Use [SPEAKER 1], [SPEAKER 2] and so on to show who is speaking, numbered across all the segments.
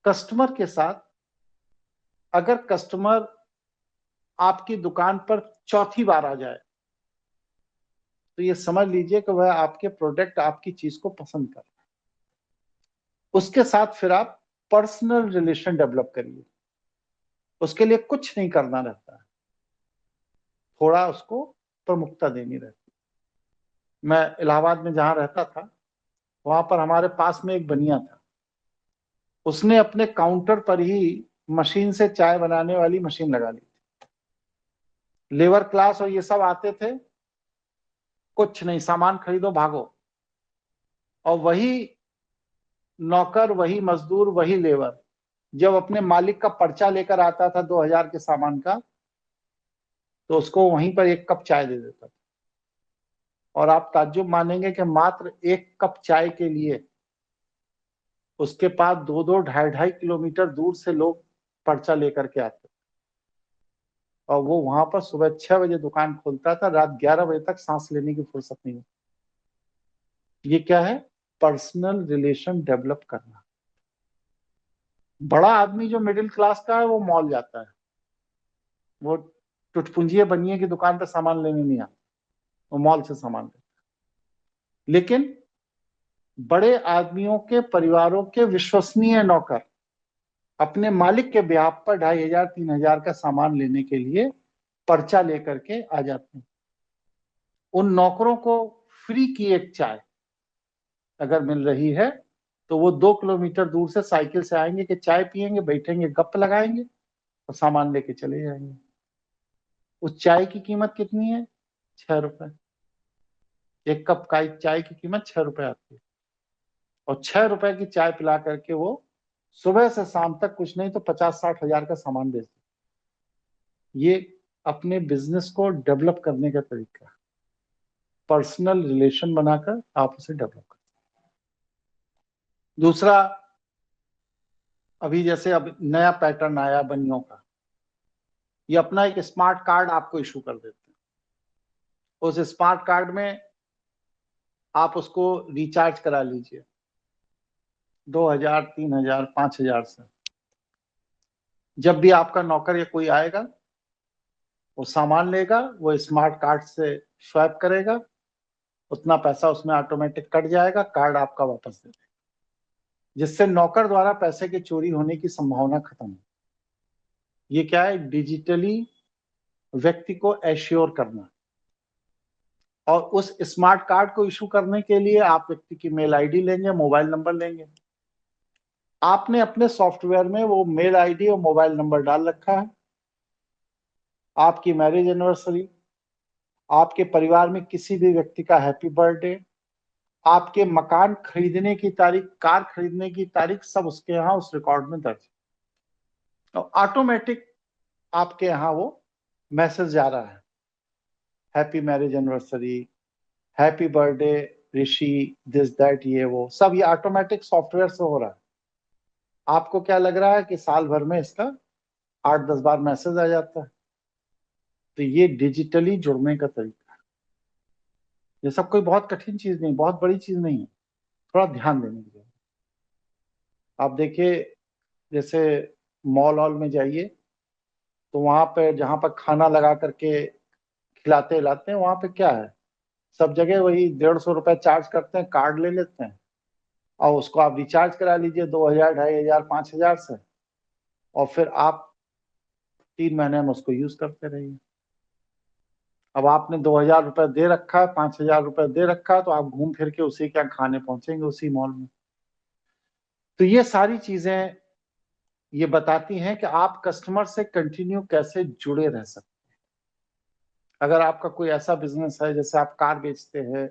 [SPEAKER 1] Customer के साथ अगर कस्टमर आपकी दुकान पर चौथी बार आ जाए तो ये समझ लीजिए कि वह आपके प्रोडक्ट, आपकी चीज को पसंद कर रहा है। उसके साथ फिर आप पर्सनल रिलेशन डेवलप करिए। उसके लिए कुछ नहीं करना रहता है, थोड़ा उसको प्रमुखता देनी रहती है। मैं इलाहाबाद में जहां रहता था, वहां पर हमारे पास में एक बनिया था। उसने अपने काउंटर पर ही मशीन से चाय बनाने वाली मशीन लगा ली थी। लेबर क्लास और ये सब आते थे, कुछ नहीं, सामान खरीदो भागो। और वही नौकर, वही मजदूर, वही लेबर जब अपने मालिक का पर्चा लेकर आता था 2000 के सामान का, तो उसको वहीं पर एक कप चाय दे देता था। और आप ताज्जुब मानेंगे कि मात्र एक कप चाय के लिए उसके पास 2-2, 2.5-2.5 किलोमीटर दूर से लोग पर्चा लेकर के आते। और वो वहां पर सुबह 6 बजे दुकान खोलता था, रात 11 बजे तक सांस लेने की फुर्सत नहीं होती। ये क्या है? पर्सनल रिलेशन डेवलप करना। बड़ा आदमी जो मिडिल क्लास का है वो मॉल जाता है, वो टुटपुंजिये बनिए की दुकान पर सामान लेने नहीं आता, वो मॉल से सामान लेता है। लेकिन बड़े आदमियों के परिवारों के विश्वसनीय नौकर अपने मालिक के ब्याह पर 2500-3000 का सामान लेने के लिए पर्चा लेकर के आ जाते हैं। उन नौकरों को फ्री की एक चाय अगर मिल रही है तो वो 2 किलोमीटर दूर से साइकिल से आएंगे कि चाय पियेंगे, बैठेंगे, गप लगाएंगे और सामान लेके चले जाएंगे। उस चाय की कीमत कितनी है? 6 रुपए। एक कप का चाय की कीमत 6 रुपए आती है। और 6 रुपए की चाय पिला करके वो सुबह से शाम तक कुछ नहीं तो 50-60 हजार का सामान बेचते। ये अपने बिजनेस को डेवलप करने का तरीका है। पर्सनल रिलेशन बनाकर आप उसे डेवलप करते हैं। दूसरा, अभी जैसे अब नया पैटर्न आया बनियों का, ये अपना एक स्मार्ट कार्ड आपको इशू कर देते हैं। उस स्मार्ट कार्ड में आप उसको रिचार्ज करा लीजिए 2000, 3000, 5000 से। जब भी आपका नौकर या कोई आएगा, वो सामान लेगा, वो स्मार्ट कार्ड से स्वैप करेगा, उतना पैसा उसमें ऑटोमेटिक कट जाएगा, कार्ड आपका वापस दे देगा, जिससे नौकर द्वारा पैसे की चोरी होने की संभावना खत्म है। ये क्या है? डिजिटली व्यक्ति को एश्योर करना। और उस स्मार्ट कार्ड को इशू करने के लिए आप व्यक्ति की मेल आईडी लेंगे, मोबाइल नंबर लेंगे। आपने अपने सॉफ्टवेयर में वो मेल आईडी और मोबाइल नंबर डाल रखा है। आपकी मैरिज एनिवर्सरी, आपके परिवार में किसी भी व्यक्ति का हैप्पी बर्थडे, आपके मकान खरीदने की तारीख, कार खरीदने की तारीख, सब उसके यहाँ उस रिकॉर्ड में दर्ज है। तो ऑटोमेटिक आपके यहाँ वो मैसेज जा रहा है, happy marriage anniversary, happy birthday Rishi, this that, ये वो सब, ये ऑटोमेटिक सॉफ्टवेयर से हो रहा है। आपको क्या लग रहा है कि साल भर में इसका 8-10 बार मैसेज आ जाता है? तो ये डिजिटली जुड़ने का तरीका है। ये सब कोई बहुत कठिन चीज नहीं, बहुत बड़ी चीज नहीं है, थोड़ा ध्यान देने की जरूरत। आप देखिए, जैसे मॉल वॉल में जाइए तो वहां पे जहां पर खाना लगा करके खिलाते हिलाते हैं, वहां पे क्या है? सब जगह वही 150 रुपए चार्ज करते हैं, कार्ड ले लेते हैं और उसको आप रिचार्ज करा लीजिए 2000, 2500, 5000 से, और फिर आप 3 महीने में उसको यूज करते रहिए। अब आपने 2000 रुपए दे रखा है, 5000 रुपए दे रखा है, तो आप घूम फिर के उसी के यहाँ खाने पहुंचेंगे, उसी मॉल में। तो ये सारी चीजें ये बताती हैं कि आप कस्टमर से कंटिन्यू कैसे जुड़े रह सकते हैं। अगर आपका कोई ऐसा बिजनेस है, जैसे आप कार बेचते हैं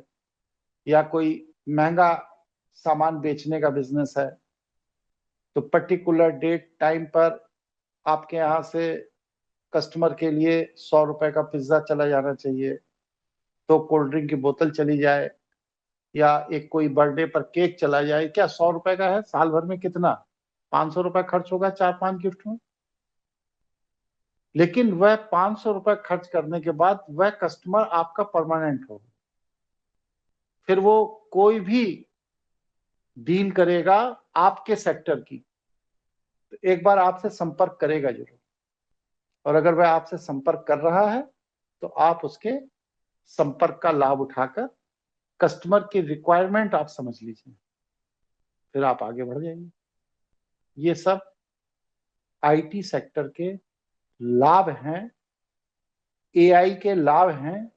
[SPEAKER 1] या कोई महंगा सामान बेचने का बिजनेस है, तो पर्टिकुलर डेट टाइम पर आपके यहाँ से कस्टमर के लिए 100 रुपए का पिज्जा चला जाना चाहिए, तो कोल्ड ड्रिंक की बोतल चली जाए, या एक कोई बर्थडे पर केक चला जाए। क्या 100 रुपए का है? साल भर में कितना 500 रुपए खर्च होगा 4-5 गिफ्ट में। लेकिन वह 500 रुपए खर्च करने के बाद वह कस्टमर आपका परमानेंट होगा। फिर वो कोई भी डील करेगा आपके सेक्टर की, तो एक बार आपसे संपर्क करेगा जरूर, और अगर वह आपसे संपर्क कर रहा है तो आप उसके संपर्क का लाभ उठाकर कस्टमर की रिक्वायरमेंट आप समझ लीजिए, फिर आप आगे बढ़ जाइए। ये सब आईटी सेक्टर के लाभ हैं, एआई के लाभ हैं,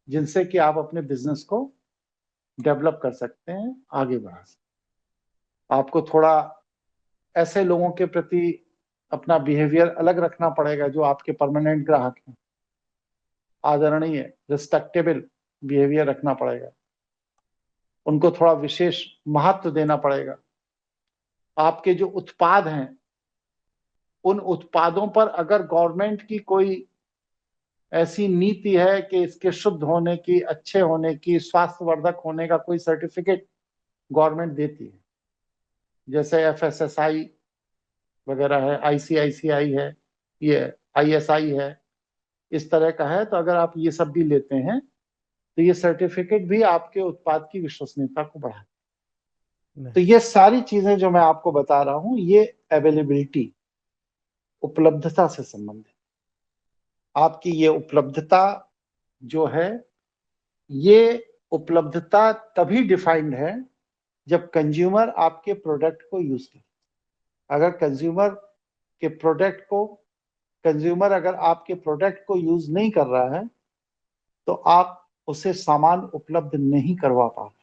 [SPEAKER 1] जिनसे कि आप अपने बिजनेस को डेवलप कर सकते हैं, आगे बढ़ा सकते हैं। आपको थोड़ा ऐसे लोगों के प्रति अपना बिहेवियर अलग रखना पड़ेगा जो आपके परमानेंट ग्राहक हैं, आदरणीय रिस्पेक्टेबल बिहेवियर रखना पड़ेगा, उनको थोड़ा विशेष महत्व देना पड़ेगा। आपके जो उत्पाद हैं उन उत्पादों पर अगर गवर्नमेंट की कोई ऐसी नीति है कि इसके शुद्ध होने की, अच्छे होने की, स्वास्थ्यवर्धक होने का कोई सर्टिफिकेट गवर्नमेंट देती है, जैसे एफएसएसआई वगैरह है, आईसीआईसीआई है, ये आईएसआई है, इस तरह का है, तो अगर आप ये सब भी लेते हैं तो ये सर्टिफिकेट भी आपके उत्पाद की विश्वसनीयता को बढ़ाता है। तो ये सारी चीजें जो मैं आपको बता रहा हूं, ये अवेलेबिलिटी, उपलब्धता से संबंधित। आपकी ये उपलब्धता जो है, ये उपलब्धता तभी डिफाइंड है जब कंज्यूमर आपके प्रोडक्ट को यूज करे। अगर कंज्यूमर अगर आपके प्रोडक्ट को यूज नहीं कर रहा है तो आप उसे सामान उपलब्ध नहीं करवा पा रहे।